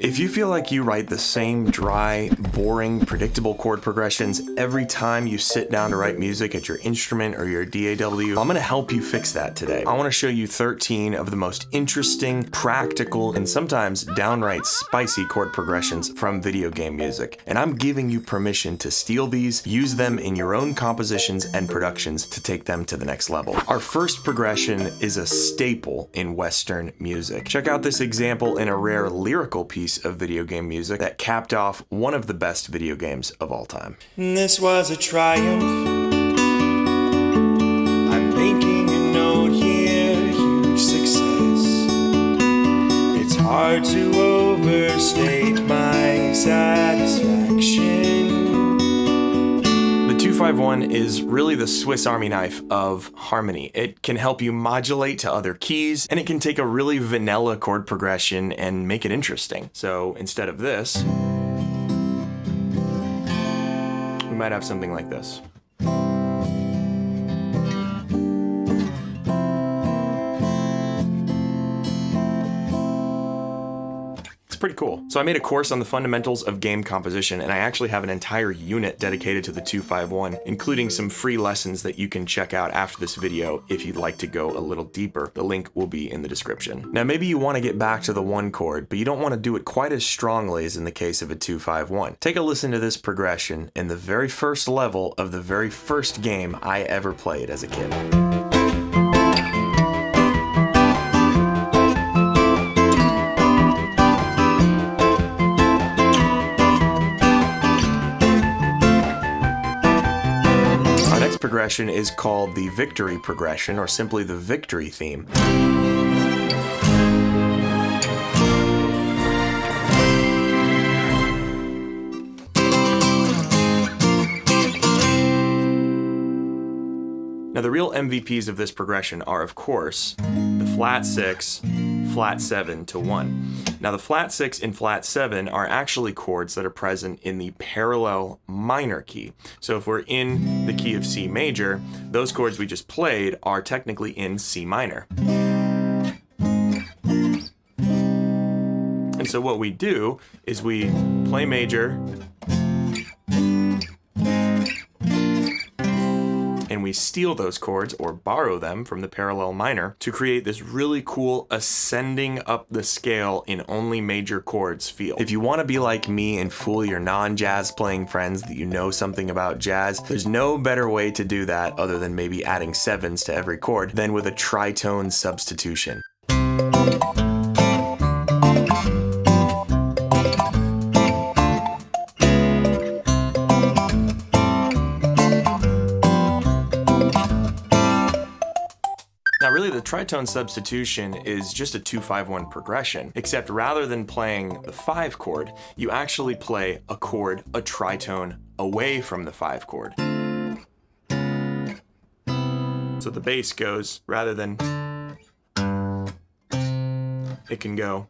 If you feel like you write the same dry, boring, predictable chord progressions every time you sit down to write music at your instrument or your DAW, I'm gonna help you fix that today. I wanna show you 13 of the most interesting, practical, and sometimes downright spicy chord progressions from video game music. And I'm giving you permission to steal these, use them in your own compositions and productions to take them to the next level. Our first progression is a staple in Western music. Check out this example in a rare lyrical piece of video game music that capped off one of the best video games of all time. This was a triumph. I'm making a note here, huge success. It's hard to overstate my satisfaction. The 251 is really the Swiss Army knife of harmony. It can help you modulate to other keys, and it can take a really vanilla chord progression and make it interesting. So instead of this, we might have something like this. Pretty cool. So I made a course on the fundamentals of game composition, and I actually have an entire unit dedicated to the 251, including some free lessons that you can check out after this video if you'd like to go a little deeper. The link will be in the description. Now maybe you want to get back to the one chord, but you don't want to do it quite as strongly as in the case of a 251. Take a listen to this progression in the very first level of the very first game I ever played as a kid. Progression is called the victory progression, or simply the victory theme. Now the real MVPs of this progression are, of course, the flat 6, flat 7 to 1. Now the flat 6 and flat 7 are actually chords that are present in the parallel minor key. So if we're in the key of C major, those chords we just played are technically in C minor. And so what we do is we play major, and we steal those chords or borrow them from the parallel minor to create this really cool ascending up the scale in only major chords feel. If you want to be like me and fool your non-jazz playing friends that you know something about jazz, there's no better way to do that other than maybe adding sevens to every chord than with a tritone substitution. Now really the tritone substitution is just a 251 progression, except rather than playing the 5 chord, you actually play a chord, a tritone, away from the 5 chord. So the bass goes, rather than, it can go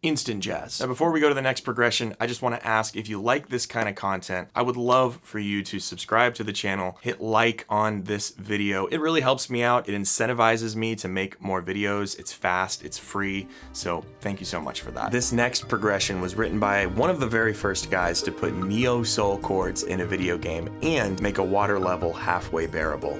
instant jazz. Now before we go to the next progression, I just want to ask, if you like this kind of content, I would love for you to subscribe to the channel, hit like on this video. It really helps me out. It incentivizes me to make more videos. It's fast, it's free, so thank you so much for that. This next progression was written by one of the very first guys to put neo-soul chords in a video game and make a water level halfway bearable.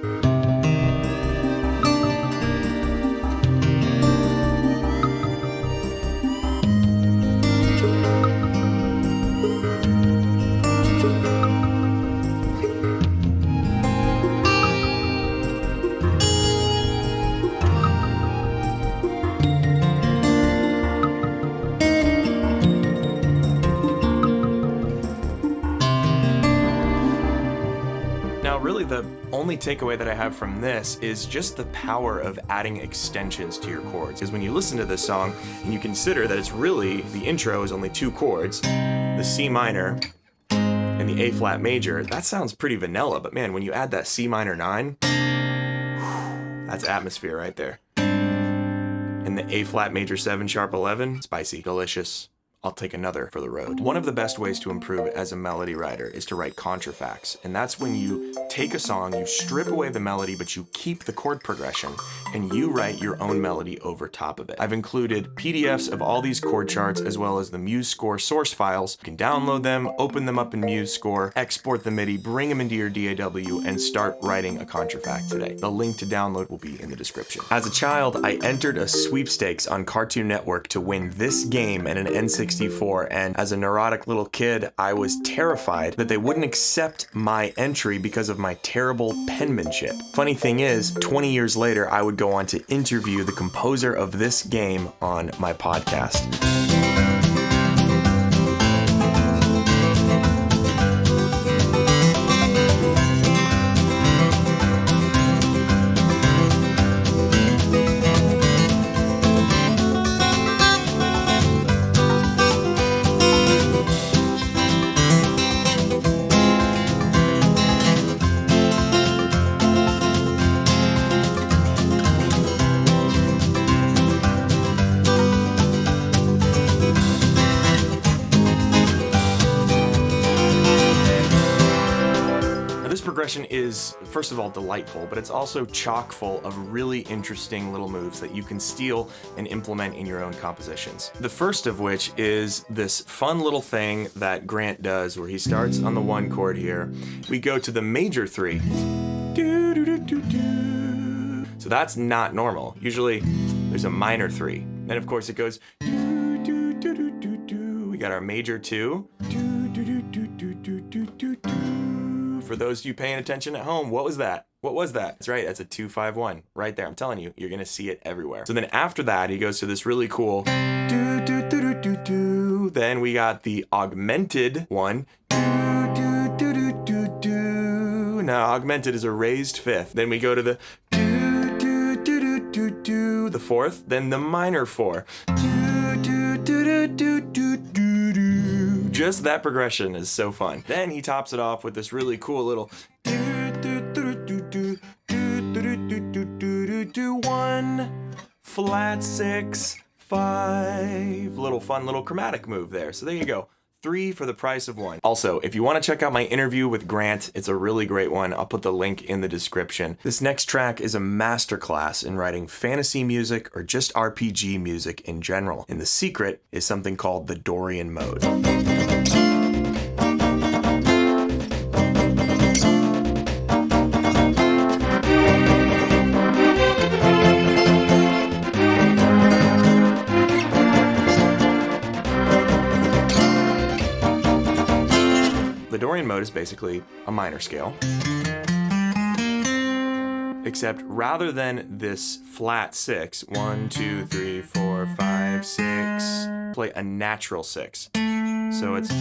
Really, the only takeaway that I have from this is just the power of adding extensions to your chords. Because when you listen to this song and you consider that it's really, the intro is only 2 chords, the C minor and the A flat major, that sounds pretty vanilla, but man, when you add that C minor 9, that's atmosphere right there. And the A flat major 7 sharp 11, spicy, delicious, I'll take another for the road. One of the best ways to improve as a melody writer is to write contrafacts. And that's when you take a song, you strip away the melody, but you keep the chord progression, and you write your own melody over top of it. I've included PDFs of all these chord charts as well as the MuseScore source files. You can download them, open them up in MuseScore, export the MIDI, bring them into your DAW, and start writing a contrafact today. The link to download will be in the description. As a child, I entered a sweepstakes on Cartoon Network to win this game and an N64, and as a neurotic little kid, I was terrified that they wouldn't accept my entry because of my terrible penmanship. Funny thing is, 20 years later, I would go on to interview the composer of this game on my podcast. Progression is, first of all, delightful, but it's also chock full of really interesting little moves that you can steal and implement in your own compositions. The first of which is this fun little thing that Grant does where he starts on the 1 chord here. We go to the major 3. So that's not normal. Usually there's a minor 3. Then of course it goes. We got our major 2. For those of you paying attention at home, what was that? What was that? That's right, that's a 2-5-1 right there. I'm telling you, you're gonna see it everywhere. So then after that, he goes to this really cool Then we got the augmented one. Now augmented is a raised 5th. Then we go to the 4th, then the minor 4. Just that progression is so fun. Then he tops it off with this really cool little 1 flat 6 5 little fun little chromatic move there. So there you go. 3 for the price of 1. Also, if you want to check out my interview with Grant, it's a really great one. I'll put the link in the description. This next track is a masterclass in writing fantasy music or just RPG music in general. And the secret is something called the Dorian mode. The Dorian mode is basically a minor scale, except rather than this flat 6, 1, 2, 3, 4, 5, 6, play a natural 6. So it's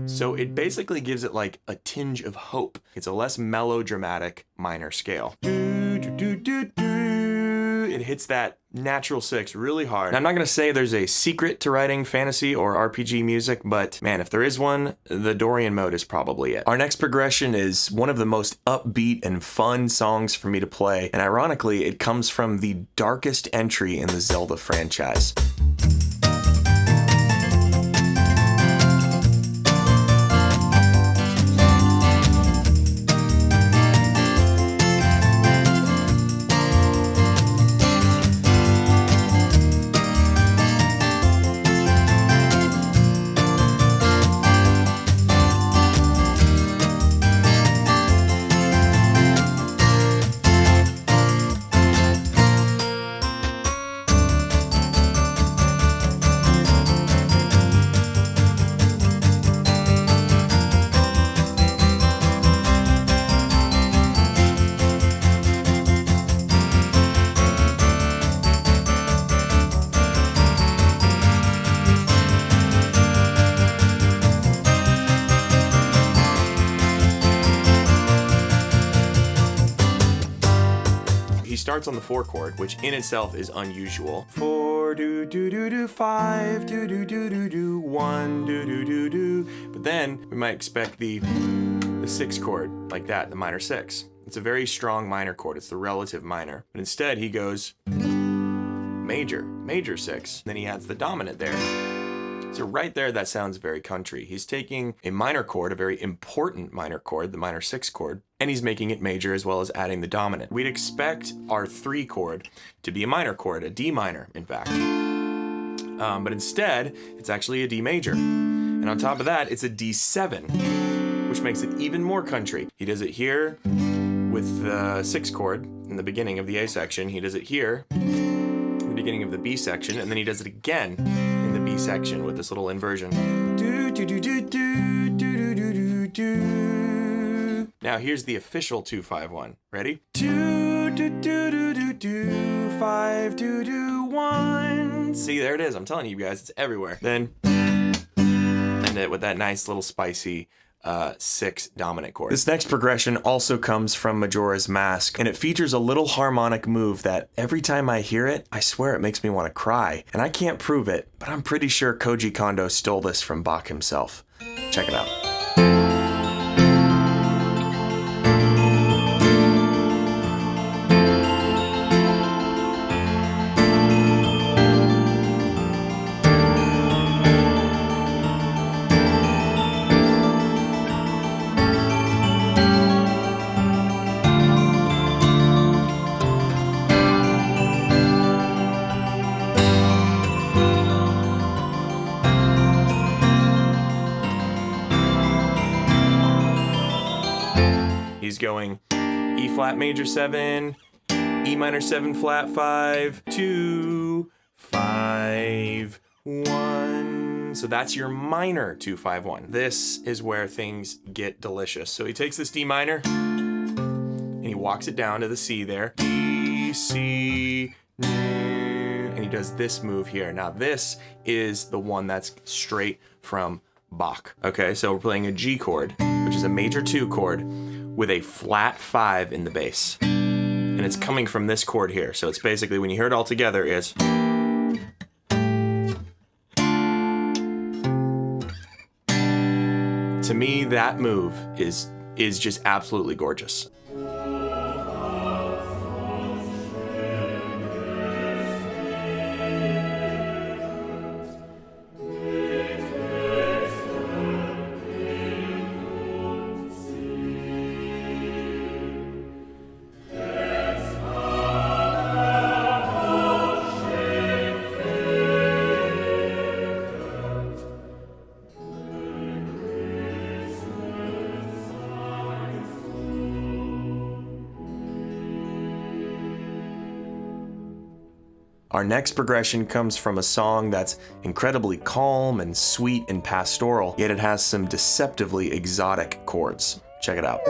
So it basically gives it like a tinge of hope. It's a less melodramatic minor scale. It hits that natural 6 really hard. Now, I'm not gonna say there's a secret to writing fantasy or RPG music, but man, if there is one, the Dorian mode is probably it. Our next progression is one of the most upbeat and fun songs for me to play, and ironically, it comes from the darkest entry in the Zelda franchise. Starts on the 4 chord, which in itself is unusual. 4 do do do do, 5 do do do do do, 1 do do do do. But then we might expect the 6 chord like that, the minor 6. It's a very strong minor chord. It's the relative minor. But instead he goes major 6. Then he adds the dominant there. So right there, that sounds very country. He's taking a minor chord, a very important minor chord, the minor 6 chord, and he's making it major as well as adding the dominant. We'd expect our 3 chord to be a minor chord, a D minor, in fact. But instead, it's actually a D major. And on top of that, it's a D7, which makes it even more country. He does it here with the 6 chord in the beginning of the A section. He does it here in the beginning of the B section, and then he does it again in the B section with this little inversion. Do, do, do, do, do, do, do, do, do. Now here's the official 2-5-1. Ready? 2 do do do do do 5 do do 1. See, there it is. I'm telling you guys, it's everywhere. Then end it with that nice little spicy 6 dominant chord. This next progression also comes from Majora's Mask, and it features a little harmonic move that every time I hear it, I swear it makes me want to cry. And I can't prove it, but I'm pretty sure Koji Kondo stole this from Bach himself. Check it out. He's going E flat major 7, E minor 7 flat 5, 2, 5, 1. So that's your minor 2-5-1. This is where things get delicious. So he takes this D minor and he walks it down to the C there. D, C, and he does this move here. Now this is the one that's straight from Bach. Okay, so we're playing a G chord, which is a major 2 chord, with a flat 5 in the bass. And it's coming from this chord here. So it's basically, when you hear it all together, is... To me, that move is just absolutely gorgeous. Our next progression comes from a song that's incredibly calm and sweet and pastoral, yet it has some deceptively exotic chords. Check it out.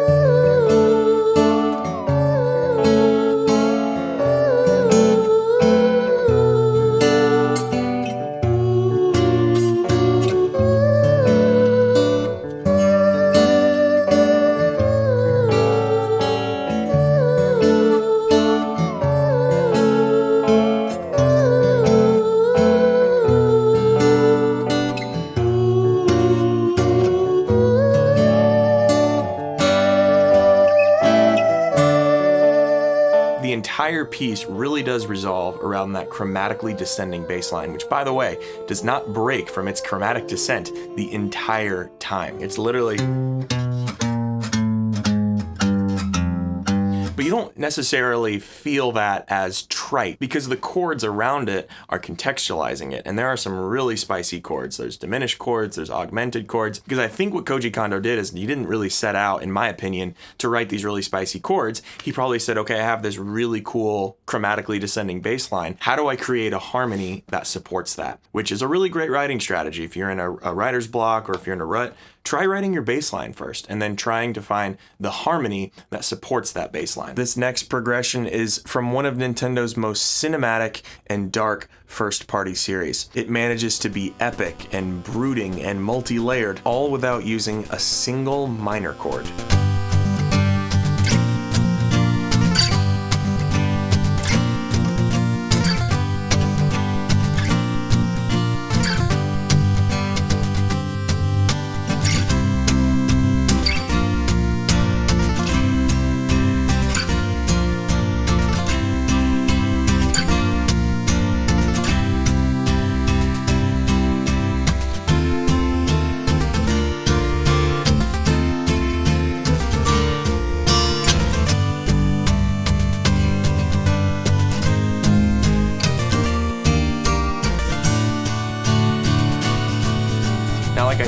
The entire piece really does resolve around that chromatically descending bass line, which, by the way, does not break from its chromatic descent the entire time. It's literally... But you don't necessarily feel that as trite because the chords around it are contextualizing it. And there are some really spicy chords. There's diminished chords, there's augmented chords. Because I think what Koji Kondo did is he didn't really set out, in my opinion, to write these really spicy chords. He probably said, okay, I have this really cool chromatically descending bass line. How do I create a harmony that supports that? Which is a really great writing strategy. If you're in a writer's block or if you're in a rut, try writing your bass line first and then trying to find the harmony that supports that bass line. This next progression is from one of Nintendo's most cinematic and dark first-party series. It manages to be epic and brooding and multi-layered, all without using a single minor chord.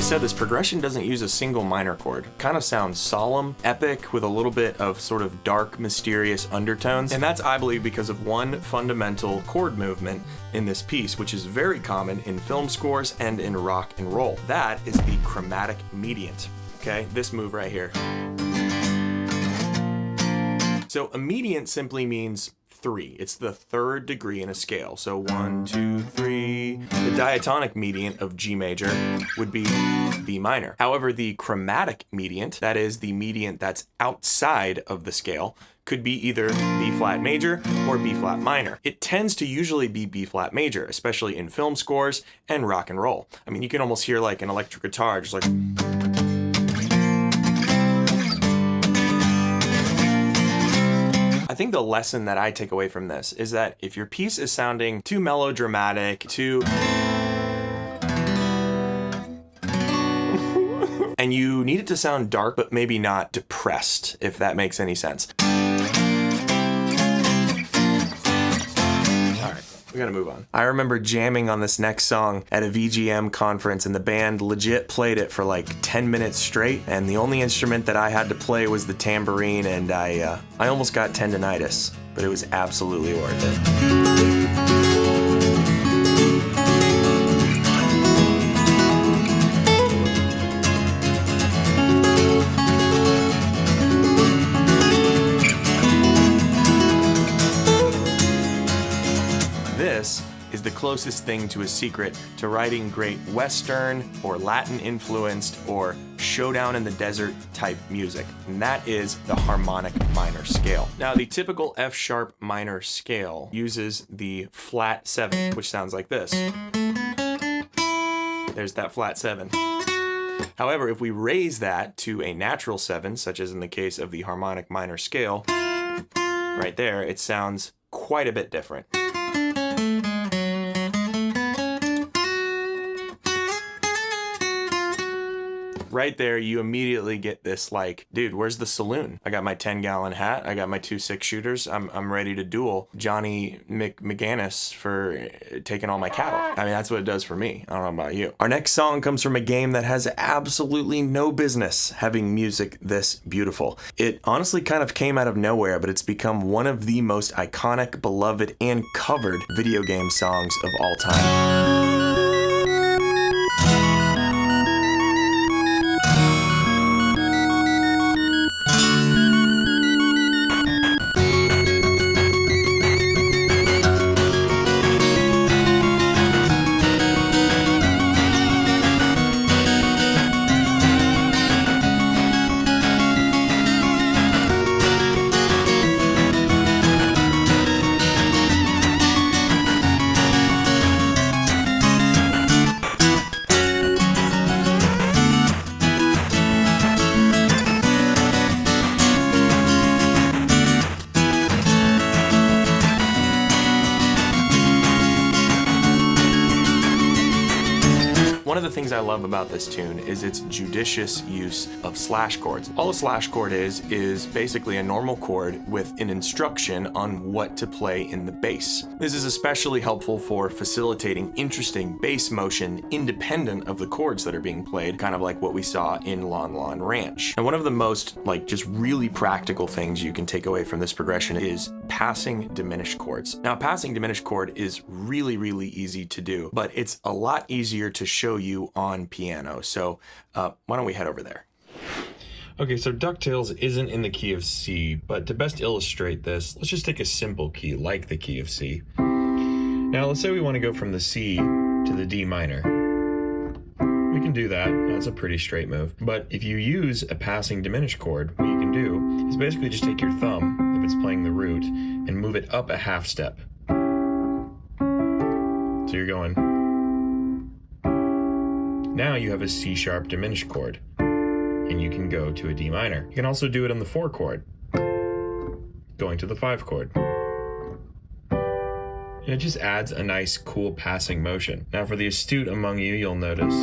said, this progression doesn't use a single minor chord. It kind of sounds solemn, epic, with a little bit of sort of dark, mysterious undertones. And that's, I believe, because of one fundamental chord movement in this piece, which is very common in film scores and in rock and roll. That is the chromatic mediant. Okay, this move right here. So a mediant simply means 3. It's the 3rd degree in a scale. So 1, 2, 3. The diatonic mediant of G major would be B minor. However, the chromatic mediant, that is the mediant that's outside of the scale, could be either B flat major or B flat minor. It tends to usually be B flat major, especially in film scores and rock and roll. I mean, you can almost hear like an electric guitar just like... I think the lesson that I take away from this is that if your piece is sounding too melodramatic, too... and you need it to sound dark, but maybe not depressed, if that makes any sense. We gotta move on. I remember jamming on this next song at a VGM conference, and the band legit played it for like 10 minutes straight, and the only instrument that I had to play was the tambourine, and I almost got tendinitis, but it was absolutely worth it. This is the closest thing to a secret to writing great Western or Latin influenced or showdown in the desert type music, and that is the harmonic minor scale. Now, the typical F sharp minor scale uses the flat 7, which sounds like this. There's that flat 7. However, if we raise that to a natural 7, such as in the case of the harmonic minor scale, right there, it sounds quite a bit different. Right there, you immediately get this like, dude, where's the saloon? I got my 10-gallon hat. I got my 2 6-shooters. I'm ready to duel Johnny McGannis for taking all my cattle. I mean, that's what it does for me. I don't know about you. Our next song comes from a game that has absolutely no business having music this beautiful. It honestly kind of came out of nowhere, but it's become one of the most iconic, beloved, and covered video game songs of all time. One of the things I love about this tune is its judicious use of slash chords. All a slash chord is basically a normal chord with an instruction on what to play in the bass. This is especially helpful for facilitating interesting bass motion independent of the chords that are being played, kind of like what we saw in Lon Lon Ranch. And one of the most just really practical things you can take away from this progression is passing diminished chords. Now, passing diminished chord is really, really easy to do, but it's a lot easier to show you on piano. So why don't we head over there? Okay, so DuckTales isn't in the key of C, but to best illustrate this, let's just take a simple key like the key of C. Now, let's say we want to go from the C to the D minor. We can do that. That's a pretty straight move. But if you use a passing diminished chord, what you can do is basically just take your thumb, if it's playing the root, and move it up a half step. So you're going. Now you have a C sharp diminished chord, and you can go to a D minor. You can also do it on the 4 chord, going to the 5 chord. And it just adds a nice, cool passing motion. Now, for the astute among you, you'll notice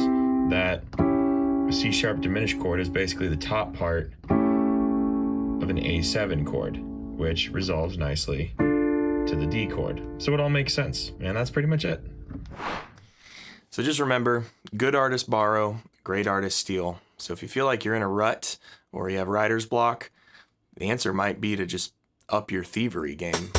that a C sharp diminished chord is basically the top part of an A7 chord, which resolves nicely to the D chord. So it all makes sense, and that's pretty much it. So just remember, good artists borrow, Great artist steal. So if you feel like you're in a rut or you have writer's block, the answer might be to just up your thievery game.